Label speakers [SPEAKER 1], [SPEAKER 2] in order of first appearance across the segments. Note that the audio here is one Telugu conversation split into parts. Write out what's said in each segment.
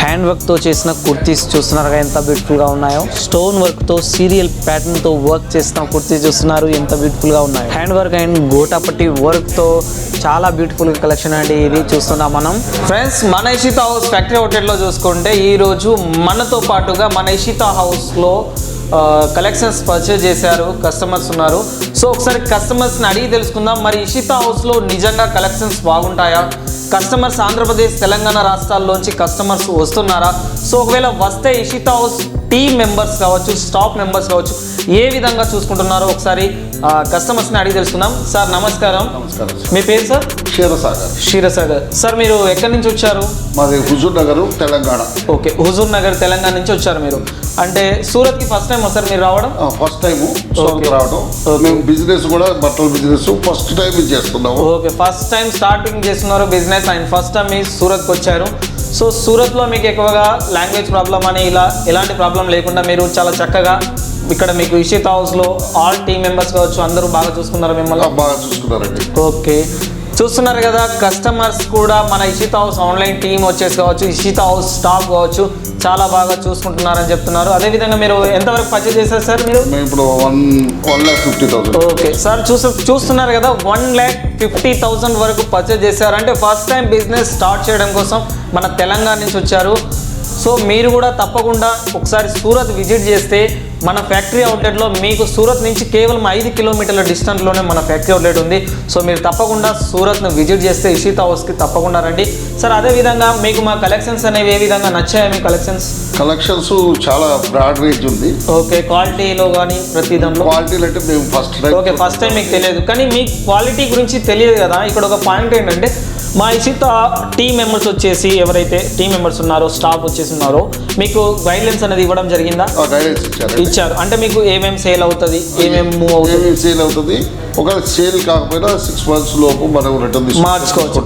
[SPEAKER 1] హ్యాండ్ వర్క్తో చేసిన కుర్తీస్ చూస్తున్నారు ఎంత బ్యూటిఫుల్గా ఉన్నాయో. స్టోన్ వర్క్తో సీరియల్ ప్యాటర్న్తో వర్క్ చేసిన కుర్తీస్ చూస్తున్నారు ఎంత బ్యూటిఫుల్గా ఉన్నాయో. హ్యాండ్ వర్క్ అండ్ గోటాపట్టి వర్క్తో చాలా బ్యూటిఫుల్ కలెక్షన్ అండి ఇది చూస్తున్నాం మనం. ఫ్రెండ్స్, మన ఇషితా హౌస్ ఫ్యాక్టరీ అవుట్లెట్లో చూసుకుంటే ఈరోజు మనతో పాటుగా మన ఇషితా హౌస్లో కలెక్షన్స్ పర్చేజ్ చేశారు కస్టమర్స్ ఉన్నారు. సో ఒకసారి కస్టమర్స్ని అడిగి తెలుసుకుందాం, మరి ఇషితా హౌస్లో నిజంగా కలెక్షన్స్ బాగుంటాయా, కస్టమర్స్ ఆంధ్రప్రదేశ్ తెలంగాణ రాష్ట్రాల్లోంచి కస్టమర్స్ వస్తున్నారా, సో ఒకవేళ వస్తే ఇషితా హౌస్ టీమ్ మెంబర్స్ కావచ్చు స్టాఫ్ మెంబర్స్ కావచ్చు ఏ విధంగా చూసుకుంటున్నారో ఒకసారి కస్టమర్స్ని అడిగి తెలుసుకుందాం. సార్ నమస్కారం.
[SPEAKER 2] నమస్కారం.
[SPEAKER 1] మీ పేరు సార్?
[SPEAKER 2] క్షీరసాగర్.
[SPEAKER 1] సార్ మీరు ఎక్కడి నుంచి వచ్చారు?
[SPEAKER 2] మాది హుజూర్ నగర్ తెలంగాణ.
[SPEAKER 1] ఓకే, హుజూర్ నగర్ తెలంగాణ నుంచి వచ్చారు మీరు. అంటే సూరత్కి ఫస్ట్ టైం వస్తారు మీరు రావడం?
[SPEAKER 2] ఫస్ట్ టైం సూరత్ రావడం. మేము బిజినెస్ కూడా బట్టల బిజినెస్ ఫస్ట్ టైం చేస్తున్నాము.
[SPEAKER 1] ఓకే, ఫస్ట్ టైం స్టార్టింగ్ చేస్తున్నారు బిజినెస్ అండ్ ఫస్ట్ టైం మీ సూరత్కి వచ్చారు. సో సూరత్లో మీకు ఎక్కువగా లాంగ్వేజ్ ప్రాబ్లం అని ఇలా ఎలాంటి ప్రాబ్లం లేకుండా మీరు చాలా చక్కగా ఇక్కడ మీకు ఇషితా హౌస్లో ఆల్ టీమ్ మెంబర్స్ కావచ్చు అందరూ బాగా చూసుకున్నారు మిమ్మల్ని?
[SPEAKER 2] బాగా చూసుకున్నారండి.
[SPEAKER 1] ఓకే, చూస్తున్నారు కదా కస్టమర్స్ కూడా మన ఇషితా హౌస్ ఆన్లైన్ టీమ్ వచ్చేసి కావచ్చు ఇషితా హౌస్ స్టాఫ్ కావచ్చు చాలా బాగా చూసుకుంటున్నారని చెప్తున్నారు. అదేవిధంగా మీరు ఎంతవరకు పర్చేజ్ చేశారు సార్? మీరు
[SPEAKER 2] ఇప్పుడు 1,50,000.
[SPEAKER 1] ఓకే సార్, చూస్తున్నారు కదా 1,50,000 వరకు పర్చేజ్ చేశారు. అంటే ఫస్ట్ టైం బిజినెస్ స్టార్ట్ చేయడం కోసం మన తెలంగాణ నుంచి వచ్చారు. సో మీరు కూడా తప్పకుండా ఒకసారి సూరత్ విజిట్ చేస్తే మన ఫ్యాక్టరీ అవుట్లెట్లో మీకు సూరత్ నుంచి కేవలం 5 కిలోమీటర్ల డిస్టెన్స్లోనే మన ఫ్యాక్టరీ అవుట్లెట్ ఉంది. సో మీరు తప్పకుండా సూరత్ను విజిట్ చేస్తే ఇషితా హౌస్కి తప్పకుండా రండి. సార్ అదేవిధంగా మీకు మా కలెక్షన్స్ అనేవి ఏ విధంగా నచ్చాయి? మీ కలెక్షన్స్
[SPEAKER 2] చాలా బ్రాడ్ రేంజ్ ఉంది.
[SPEAKER 1] ఓకే, క్వాలిటీలో కానీ ప్రతి దాంట్లో
[SPEAKER 2] క్వాలిటీలు అంటే మేము ఫస్ట్
[SPEAKER 1] టైం మీకు తెలియదు కానీ మీ క్వాలిటీ గురించి తెలియదు కదా. ఇక్కడ ఒక పాయింట్ ఏంటంటే మా ఇషితా టీమ్ మెంబర్స్ వచ్చేసి ఎవరైతే టీమ్ మెంబర్స్ ఉన్నారో స్టాఫ్ వచ్చేసి ఉన్నారో మీకు గైడ్లైన్స్ అనేది ఇవ్వడం జరిగిందా? ఇచ్చారు. అంటే మీకు ఏమేమి సేల్ అవుతుంది, ఏమేమి మూవ్ అవుతుంది,
[SPEAKER 2] సేల్ అవుతుంది. ఒకవేళ సేల్ కాకపోయినా 6 months లోపు మనం రిటర్న్
[SPEAKER 1] మార్చుకోవచ్చు.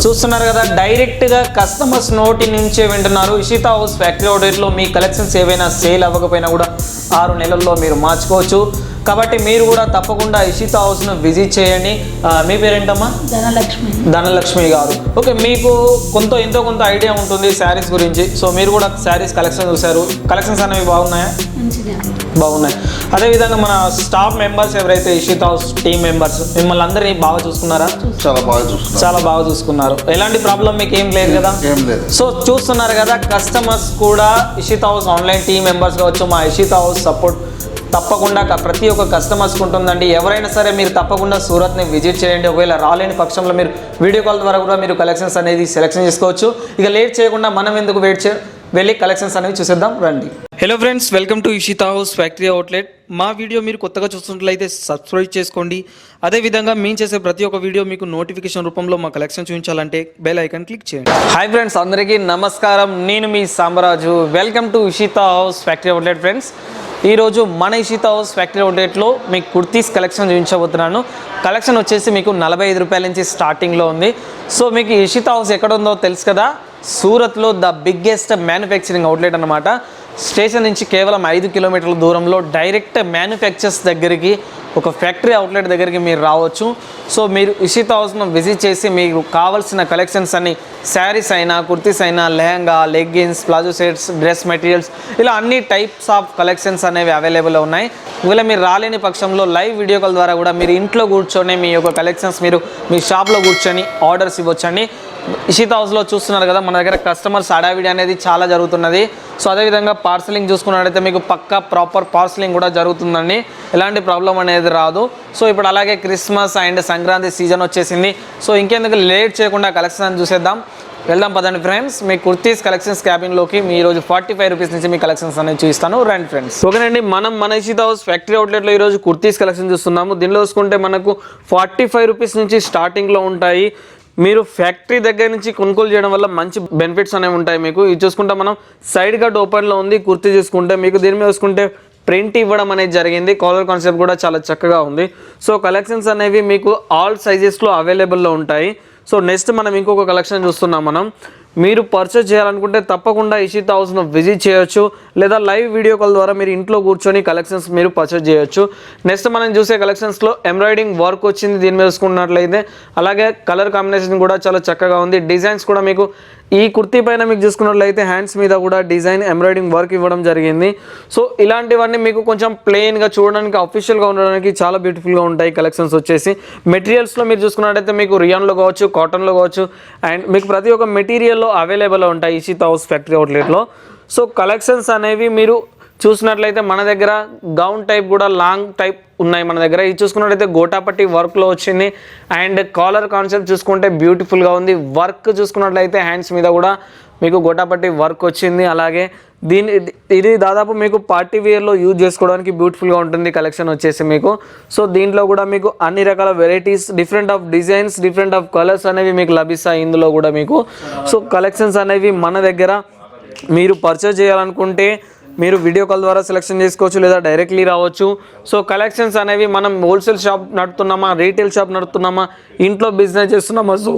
[SPEAKER 1] చూస్తున్నారు కదా డైరెక్ట్గా కస్టమర్స్ నోటి నుంచే వింటున్నారు. ఇషితా హౌస్ ఫ్యాక్టరీ అవుట్లెట్లో మీ కలెక్షన్స్ ఏవైనా సేల్ అవ్వకపోయినా కూడా 6 నెలల్లో మీరు మార్చుకోవచ్చు. కాబట్టి మీరు కూడా తప్పకుండా ఇషితా హౌస్ను విజిట్ చేయండి. మీ పేరేంటమ్మా? ధనలక్ష్మి గారు. ఓకే, మీకు ఎంతో కొంత ఐడియా ఉంటుంది శారీస్ గురించి. సో మీరు కూడా శారీస్ కలెక్షన్ చూశారు. కలెక్షన్స్ అనేవి బాగున్నాయా? బాగున్నాయి. అదేవిధంగా మన స్టాఫ్ మెంబర్స్ ఎవరైతే ఇషితా హౌస్ టీమ్ మెంబర్స్ మిమ్మల్ని అందరినీ బాగా చూసుకున్నారా? చాలా బాగా చూసుకున్నారు. ఎలాంటి ప్రాబ్లం మీకు ఏం లేదు కదా? సో చూస్తున్నారు కదా కస్టమర్స్ కూడా Ishita house online team members కావచ్చు మా ఇషితా హౌస్ సపోర్ట్ తప్పకుండా ప్రతి ఒక్క కస్టమర్స్కి ఉంటుందండి. ఎవరైనా సరే మీరు తప్పకుండా సూరత్ని విజిట్ చేయండి. ఒకవేళ రాలేని పక్షంలో మీరు వీడియో కాల్ ద్వారా కూడా మీరు కలెక్షన్స్ అనేది సెలెక్షన్ చేసుకోవచ్చు. ఇక లేట్ చేయకుండా మనం ఎందుకు వెళ్ళి కలెక్షన్స్ అనేవి చూసేద్దాం రండి. Hello friends, welcome to Ishita House factory outlet. మా వీడియో మీరు కొత్తగా చూస్తున్నట్లయితే సబ్స్క్రైబ్ చేసుకోండి. అదేవిధంగా మేము చేసే ప్రతి ఒక్క వీడియో మీకు నోటిఫికేషన్ రూపంలో మా కలెక్షన్ చూపించాలంటే బెల్ ఐకాన్ క్లిక్ చేయండి. హాయ్ ఫ్రెండ్స్, అందరికీ నమస్కారం. నేను మీ Sambaraju. Welcome to Ishita House factory outlet. Friends, ఈరోజు మన ఇషితా హౌస్ ఫ్యాక్టరీ అవుట్లెట్లో మీకు కుర్తీస్ కలెక్షన్ చూపించబోతున్నాను. కలెక్షన్ వచ్చేసి మీకు 45 రూపాయల నుంచి స్టార్టింగ్లో ఉంది. సో మీకు ఇషితా హౌస్ ఎక్కడ ఉందో తెలుసు కదా, సూరత్లో ద బిగ్గెస్ట్ మ్యానుఫ్యాక్చరింగ్ అవుట్లెట్ అనమాట. స్టేషన్ నుంచి కేవలం 5 కిలోమీటర్ల దూరంలో డైరెక్ట్ మ్యానుఫ్యాక్చర్స్ దగ్గరికి ఒక ఫ్యాక్టరీ అవుట్లెట్ దగ్గరికి మీరు రావచ్చు. సో మీరు ఇషితా హౌస్ను విజిట్ చేసి మీకు కావాల్సిన కలెక్షన్స్ అన్ని శారీస్ అయినా కుర్తీస్ అయినా lehenga leggings palazzo sets dress materials ఇలా అన్ని టైప్స్ ఆఫ్ కలెక్షన్స్ అనేవి అవైలబుల్ ఉన్నాయి. ఒకవేళ మీరు రాలేని పక్షంలో లైవ్ వీడియో కాల్ ద్వారా కూడా మీరు ఇంట్లో కూర్చొని మీ యొక్క కలెక్షన్స్ మీరు మీ షాప్లో కూర్చొని ఆర్డర్స్ ఇవ్వచ్చండి. ఇషితా హౌస్లో చూస్తున్నారు కదా మన దగ్గర కస్టమర్స్ హడావిడి అనేది చాలా జరుగుతున్నది. సో అదేవిధంగా పార్సలింగ్ చూసుకున్నట్లయితే మీకు పక్కా ప్రాపర్ పార్సలింగ్ కూడా జరుగుతుందండి. ఎలాంటి ప్రాబ్లం అనేది రాదు. సో ఇప్పుడు అలాగే క్రిస్మస్ అండ్ సంక్రాంతి సీజన్ వచ్చేసింది. సో ఇంకెందుకు లేట్ చేయకుండా కలెక్షన్ చూసేద్దాం. వెళ్దాం పదండి ఫ్రెండ్స్. మీ కుర్తీస్ కలెక్షన్స్ క్యాబిన్లోకి మీ ఈరోజు 45 రూపీస్ నుంచి మీ కలెక్షన్స్ అనేది చూపిస్తాను. రండి ఫ్రెండ్స్. ఓకేనండి, మనం మన ఇషితా హౌస్ ఫ్యాక్టరీ అవుట్లెట్లో ఈరోజు కుర్తీస్ కలెక్షన్ చూస్తున్నాము. దీనిలో చూసుకుంటే మనకు 45 రూపీస్ నుంచి స్టార్టింగ్లో ఉంటాయి. మీరు ఫ్యాక్టరీ దగ్గర నుంచి కొనుగోలు చేయడం వల్ల మంచి బెనిఫిట్స్ అనేవి ఉంటాయి మీకు. ఇది చూసుకుంటే మనం సైడ్ కట్ ఓపెన్లో ఉంది. కుర్తీ చూసుకుంటే మీకు దీని మీద చూసుకుంటే ప్రింట్ ఇవ్వడం అనేది జరిగింది. కాలర్ కాన్సెప్ట్ కూడా చాలా చక్కగా ఉంది. సో కలెక్షన్స్ అనేవి మీకు ఆల్ సైజెస్లో అవైలబుల్లో ఉంటాయి. సో నెక్స్ట్ మనం ఇంకొక కలెక్షన్ చూస్తున్నాం. మనం మీరు పర్చేస్ చేయాలనుకుంటే తప్పకుండా ఇషితా హౌస్ను విజిట్ చేయొచ్చు, లేదా లైవ్ వీడియో కాల్ ద్వారా మీరు ఇంట్లో కూర్చొని కలెక్షన్స్ మీరు పర్చేస్ చేయొచ్చు. నెక్స్ట్ మనం చూసే కలెక్షన్స్లో ఎంబ్రాయిడింగ్ వర్క్ వచ్చింది దీని మీద చూసుకున్నట్లయితే. అలాగే కలర్ కాంబినేషన్ కూడా చాలా చక్కగా ఉంది. డిజైన్స్ కూడా మీకు ఈ కుర్తీ పైన మీకు చూసుకున్నట్లయితే హ్యాండ్స్ మీద కూడా డిజైన్ ఎంబ్రాయిడింగ్ వర్క్ ఇవ్వడం జరిగింది. సో ఇలాంటివన్నీ మీకు కొంచెం ప్లెయిన్గా చూడడానికి అఫీషియల్గా ఉండడానికి చాలా బ్యూటిఫుల్గా ఉంటాయి కలెక్షన్స్ వచ్చేసి. మెటీరియల్స్లో మీరు చూసుకున్నట్లయితే మీకు రియాన్లో కావచ్చు, కాటన్లో కావచ్చు, అండ్ మీకు ప్రతి ఒక్క మెటీరియల్లో అవైలబుల్ ఉంటాయి ఇషితా హౌస్ ఫ్యాక్టరీ అవుట్లెట్లో. సో కలెక్షన్స్ అనేవి మీరు చూసినట్లయితే మన దగ్గర గౌన్ టైప్ కూడా లాంగ్ టైప్ ఉన్నాయి మన దగ్గర. ఇది చూసుకున్నట్లయితే గోటాపట్టి వర్క్లో వచ్చింది. అండ్ కాలర్ కాన్సెప్ట్ చూసుకుంటే బ్యూటిఫుల్గా ఉంది. వర్క్ చూసుకున్నట్లయితే హ్యాండ్స్ మీద కూడా మీకు గోటాపట్టి వర్క్ వచ్చింది. అలాగే ఇది దాదాపు మీకు పార్టీ వేర్లో యూజ్ చేసుకోవడానికి బ్యూటిఫుల్గా ఉంటుంది కలెక్షన్ వచ్చేసి మీకు. సో దీంట్లో కూడా మీకు అన్ని రకాల varieties, different of designs, different of colours అనేవి మీకు లభిస్తాయి ఇందులో కూడా మీకు. సో కలెక్షన్స్ అనేవి మన దగ్గర మీరు పర్చేజ్ చేయాలనుకుంటే మీరు వీడియో కాల్ ద్వారా సెలెక్షన్ చేసుకోవచ్చు, లేదా డైరెక్ట్లీ రావచ్చు. సో కలెక్షన్స్ అనేవి మనం హోల్సేల్ షాప్ నడుపుతున్నామా, రీటైల్ షాప్ నడుపుతున్నామా, ఇంట్లో బిజినెస్ చేస్తున్నామా, సో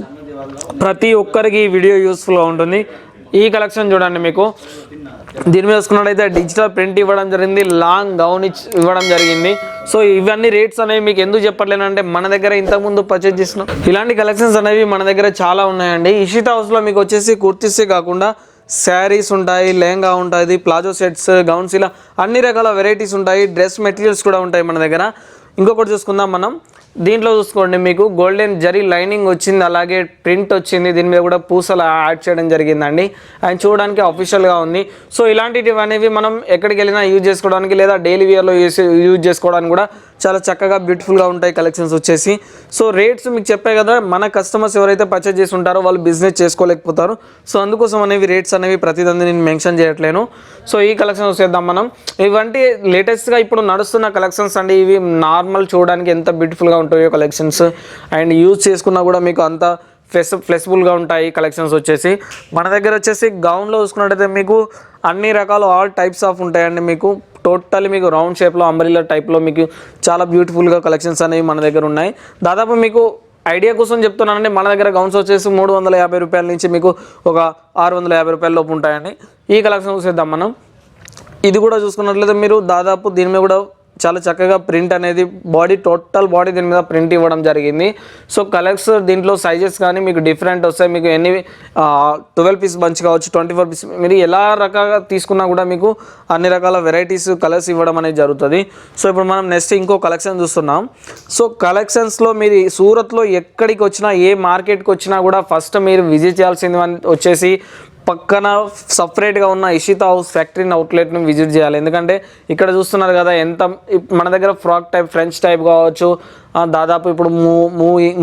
[SPEAKER 1] ప్రతి ఒక్కరికి ఈ వీడియో యూస్ఫుల్గా ఉంటుంది. ఈ కలెక్షన్ చూడండి, మీకు దీని మీద చూసుకున్నట్లయితే డిజిటల్ ప్రింట్ ఇవ్వడం జరిగింది, లాంగ్ గౌన్ ఇవ్వడం జరిగింది. సో ఇవన్నీ రేట్స్ అనేవి మీకు ఎందుకు చెప్పట్లేనంటే మన దగ్గర ఇంతకుముందు పర్చేజ్ చేసినాం. ఇలాంటి కలెక్షన్స్ అనేవి మన దగ్గర చాలా ఉన్నాయండి. ఇషితా హౌస్లో మీకు వచ్చేసి కుర్తీసే కాకుండా శారీస్ ఉంటాయి, లెహంగా ఉంటుంది, ప్లాజో సెట్స్, గౌన్స్, ఇలా అన్ని రకాల వెరైటీస్ ఉంటాయి. డ్రెస్ మెటీరియల్స్ కూడా ఉంటాయి మన దగ్గర. ఇంకొకటి చూసుకుందాం మనం. దీంట్లో చూసుకోండి, మీకు గోల్డెన్ జరీ లైనింగ్ వచ్చింది, అలాగే ప్రింట్ వచ్చింది. దీని మీద కూడా పూసలు యాడ్ చేయడం జరిగిందండి. అండ్ చూడడానికి అఫీషియల్గా ఉంది. సో ఇలాంటివి అనేవి మనం ఎక్కడికి వెళ్ళినా యూజ్ చేసుకోవడానికి, లేదా డైలీ వేర్లో యూజ్ చేసుకోవడానికి కూడా చాలా చక్కగా బ్యూటిఫుల్గా ఉంటాయి కలెక్షన్స్ వచ్చేసి. సో రేట్స్ మీకు చెప్పే కదా, మన కస్టమర్స్ ఎవరైతే పర్చేజ్ చేసి ఉంటారో వాళ్ళు బిజినెస్ చేసుకోలేకపోతారు. సో అందుకోసం అనేవి రేట్స్ అనేవి ప్రతిదాన్ని నేను మెన్షన్ చేయట్లేను. సో ఈ కలెక్షన్ వచ్చేద్దాం మనం. ఇవంటి లేటెస్ట్గా ఇప్పుడు నడుస్తున్న కలెక్షన్స్ అండి. ఇవి నార్మల్ చూడడానికి ఎంత బ్యూటిఫుల్గా ఉంటాయో కలెక్షన్స్, అండ్ యూజ్ చేసుకున్నా కూడా మీకు అంత ఫ్లెక్సిబుల్గా ఉంటాయి కలెక్షన్స్ వచ్చేసి. మన దగ్గర వచ్చేసి గౌన్లో చూసుకున్నట్టయితే మీకు అన్ని రకాలు ఆల్ టైప్స్ ఆఫ్ ఉంటాయండి. మీకు టోటల్లీ మీకు రౌండ్ షేప్లో, అంబ్రెల్లా టైప్లో మీకు చాలా బ్యూటిఫుల్గా కలెక్షన్స్ అనేవి మన దగ్గర ఉన్నాయి. దాదాపు మీకు ఐడియా కోసం చెప్తున్నానండి, మన దగ్గర గౌన్స్ వచ్చేసి 350 రూపాయల నుంచి మీకు ఒక 650 రూపాయల లోపు ఉంటాయండి. ఈ కలెక్షన్ చూసేద్దాం మనం. ఇది కూడా చూసుకున్నట్లయితే మీరు దాదాపు దీని మీద కూడా చాలా చక్కగా ప్రింట్ అనేది టోటల్ బాడీ దీని మీద ప్రింట్ ఇవ్వడం జరిగింది. సో కలర్స్ దీంట్లో సైజెస్ కానీ మీకు డిఫరెంట్ వస్తాయి. మీకు ఎన్ని 12 పీస్ బంచ్ కావచ్చు, 24 పీస్, మీరు ఎలా రకాలుగా తీసుకున్నా కూడా మీకు అన్ని రకాల వెరైటీస్ కలర్స్ ఇవ్వడం అనేది జరుగుతుంది. సో ఇప్పుడు మనం నెక్స్ట్ ఇంకో కలెక్షన్ చూస్తున్నాం. సో కలెక్షన్స్లో మీరు సూరత్లో ఎక్కడికి వచ్చినా, ఏ మార్కెట్కి వచ్చినా కూడా ఫస్ట్ మీరు విజిట్ చేయాల్సింది వచ్చేసి పక్కన సపరేట్గా ఉన్న ఇషితా హౌస్ ఫ్యాక్టరీ అవుట్లెట్ని విజిట్ చేయాలి. ఎందుకంటే ఇక్కడ చూస్తున్నారు కదా ఎంత మన దగ్గర ఫ్రాక్ టైప్, ఫ్రెంచ్ టైప్ కావచ్చు, దాదాపు ఇప్పుడు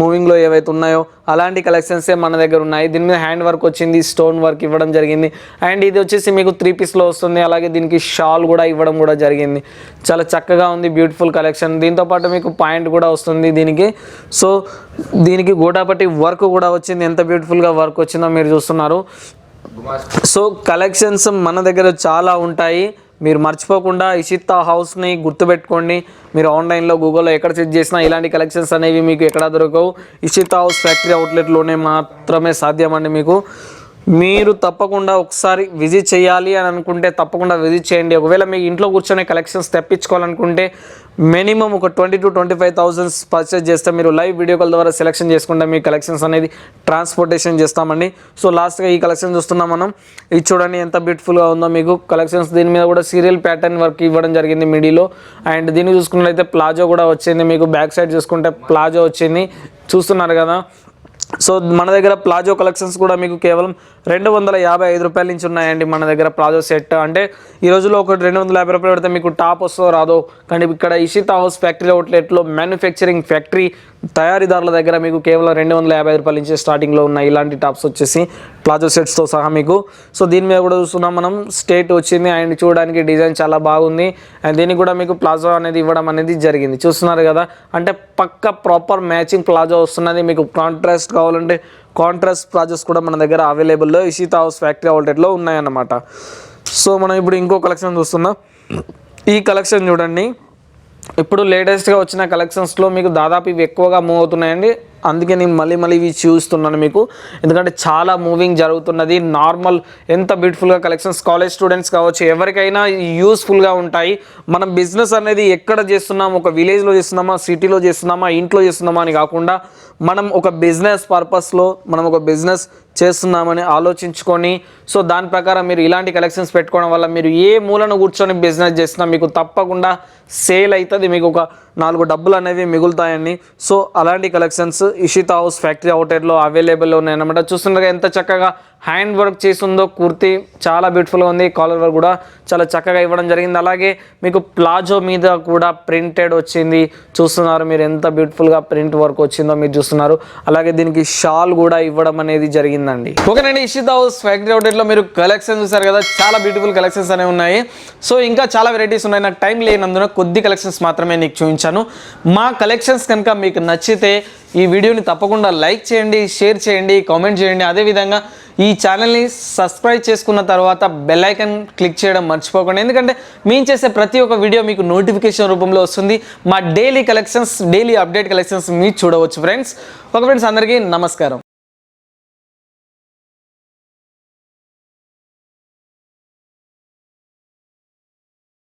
[SPEAKER 1] మూవింగ్లో ఏవైతే ఉన్నాయో అలాంటి కలెక్షన్సే మన దగ్గర ఉన్నాయి. దీని మీద హ్యాండ్ వర్క్ వచ్చింది, స్టోన్ వర్క్ ఇవ్వడం జరిగింది. అండ్ ఇది వచ్చేసి మీకు 3 పీస్లో వస్తుంది. అలాగే దీనికి షాల్ కూడా ఇవ్వడం కూడా జరిగింది. చాలా చక్కగా ఉంది, బ్యూటిఫుల్ కలెక్షన్. దీంతోపాటు మీకు పాయింట్ కూడా వస్తుంది దీనికి. సో దీనికి గోటాపట్టి వర్క్ కూడా వచ్చింది. ఎంత బ్యూటిఫుల్గా వర్క్ వచ్చిందో మీరు చూస్తున్నారు. సో కలెక్షన్స్ మన దగ్గర చాలా ఉంటాయి. మీరు మర్చిపోకుండా ఇషితా హౌస్ని గుర్తుపెట్టుకోండి. మీరు ఆన్లైన్లో, గూగుల్లో ఎక్కడ చెక్ చేసినా ఇలాంటి కలెక్షన్స్ అనేవి మీకు ఎక్కడ దొరకవు. ఇషితా హౌస్ ఫ్యాక్టరీ అవుట్లెట్లోనే మాత్రమే సాధ్యమండి మీకు. మీరు తప్పకుండా ఒకసారి విజిట్ చేయాలి అని అనుకుంటే తప్పకుండా విజిట్ చేయండి. ఒకవేళ మీ ఇంట్లో కూర్చొని కలెక్షన్స్ తెప్పించుకోవాలనుకుంటే మినిమం ఒక 20,000 to 25,000 పర్చేజ్ చేస్తే మీరు లైవ్ వీడియో కాల్ ద్వారా సెలెక్షన్ చేసుకుంటే మీ కలెక్షన్స్ అనేది ట్రాన్స్పోర్టేషన్ చేస్తామండి. సో లాస్ట్గా ఈ కలెక్షన్ చూస్తున్నాం మనం. ఇది చూడండి ఎంత బ్యూటిఫుల్గా ఉందో మీకు కలెక్షన్స్. దీని మీద కూడా సీరియల్ ప్యాటర్న్ వర్క్ ఇవ్వడం జరిగింది మిడిలో. అండ్ దీన్ని చూసుకున్నట్లయితే ప్లాజో కూడా వచ్చింది. మీకు బ్యాక్ సైడ్ చూసుకుంటే ప్లాజో వచ్చింది, చూస్తున్నారు కదా. సో మన దగ్గర ప్లాజో కలెక్షన్స్ కూడా మీకు కేవలం 255 రూపాయల నుంచి ఉన్నాయండి మన దగ్గర ప్లాజో సెట్. అంటే ఈ రోజులో ఒక 250 రూపాయలు పెడితే మీకు టాప్ వస్తుందో రాదో, కానీ ఇక్కడ ఇషితా హౌస్ ఫ్యాక్టరీ అవుట్లెట్లో మ్యానుఫ్యాక్చరింగ్ ఫ్యాక్టరీ తయారీదారుల దగ్గర మీకు కేవలం 250 రూపాయల నుంచి స్టార్టింగ్లో ఉన్నాయి ఇలాంటి టాప్స్ వచ్చేసి ప్లాజో సెట్స్తో సహా మీకు. సో దీని మీద కూడా చూస్తున్నాం మనం, స్టేట్ వచ్చింది అండ్ చూడడానికి డిజైన్ చాలా బాగుంది. అండ్ దీనికి కూడా మీకు ప్లాజో అనేది ఇవ్వడం అనేది జరిగింది, చూస్తున్నారు కదా. అంటే పక్క ప్రాపర్ మ్యాచింగ్ ప్లాజో వస్తున్నది. మీకు కాంట్రాస్ట్ కావాలంటే కాంట్రాస్ట్ ప్లాజోస్ కూడా మన దగ్గర అవైలబుల్లో ఇషితా హౌస్ ఫ్యాక్టరీ అవుట్లెట్లో ఉన్నాయన్నమాట. సో మనం ఇప్పుడు ఇంకో కలెక్షన్ చూస్తున్నాం. ఈ కలెక్షన్ చూడండి, ఇప్పుడు లేటెస్ట్గా వచ్చిన కలెక్షన్స్లో మీకు దాదాపు ఇవి ఎక్కువగా మూవ్ అవుతున్నాయండి. అందుకే నేను మళ్ళీ ఇవి చూస్తున్నాను మీకు, ఎందుకంటే చాలా మూవింగ్ జరుగుతున్నది. నార్మల్ ఎంత బ్యూటిఫుల్గా కలెక్షన్స్, కాలేజ్ స్టూడెంట్స్ కావచ్చు, ఎవరికైనా యూస్ఫుల్గా ఉంటాయి. మనం బిజినెస్ అనేది ఎక్కడ చేస్తున్నాం, ఒక విలేజ్లో చేస్తున్నామా, సిటీలో చేస్తున్నామా, ఇంట్లో చేస్తున్నామా అని కాకుండా మనం ఒక బిజినెస్ పర్పస్లో మనం ఒక బిజినెస్ చేస్తున్నామని ఆలోచించుకొని సో దాని ప్రకారం మీరు ఇలాంటి కలెక్షన్స్ పెట్టుకోవడం వల్ల మీరు ఏ మూలను కూర్చొని బిజినెస్ చేసినా మీకు తప్పకుండా సేల్ అవుతుంది, మీకు ఒక 4 డబ్బులు అనేవి మిగులుతాయండి. సో అలాంటి కలెక్షన్స్ ఇషితా హౌస్ ఫ్యాక్టరీ అవుట్లెట్లో అవైలబుల్లో ఉన్నాయన్నమాట. చూస్తుండగా ఎంత చక్కగా హ్యాండ్ వర్క్ చేసిందో కుర్తీ, చాలా బ్యూటిఫుల్గా ఉంది. కాలర్ వర్క్ కూడా చాలా చక్కగా ఇవ్వడం జరిగింది. అలాగే మీకు ప్లాజో మీద కూడా ప్రింటెడ్ వచ్చింది, చూస్తున్నారు మీరు ఎంత బ్యూటిఫుల్గా ప్రింట్ వర్క్ వచ్చిందో మీరు చూస్తున్నారు. అలాగే దీనికి షాల్ కూడా ఇవ్వడం అనేది జరిగిందండి. ఓకేనండి, ఇషితా హౌస్ ఫ్యాక్టరీ అవుట్లెట్లో మీరు కలెక్షన్స్ చూసారు కదా, చాలా బ్యూటిఫుల్ కలెక్షన్స్ అనేవి ఉన్నాయి. సో ఇంకా చాలా వెరైటీస్ ఉన్నాయి, నాకు టైం లేనందున కొద్ది కలెక్షన్స్ మాత్రమే నీకు చూపించాను. మా కలెక్షన్స్ కనుక మీకు నచ్చితే ఈ వీడియోని తప్పకుండా లైక్ చేయండి, షేర్ చేయండి, కామెంట్ చేయండి. అదేవిధంగా ఈ ఛానల్ని సబ్స్క్రైబ్ చేసుకున్న తర్వాత బెల్ ఐకాన్ క్లిక్ చేయడం మర్చిపోకండి, ఎందుకంటే మేము చేసే ప్రతి ఒక్క వీడియో మీకు నోటిఫికేషన్ రూపంలో వస్తుంది. మా daily collections, daily update collections మీరు చూడవచ్చు ఫ్రెండ్స్. ఓకే ఫ్రెండ్స్, అందరికీ నమస్కారం.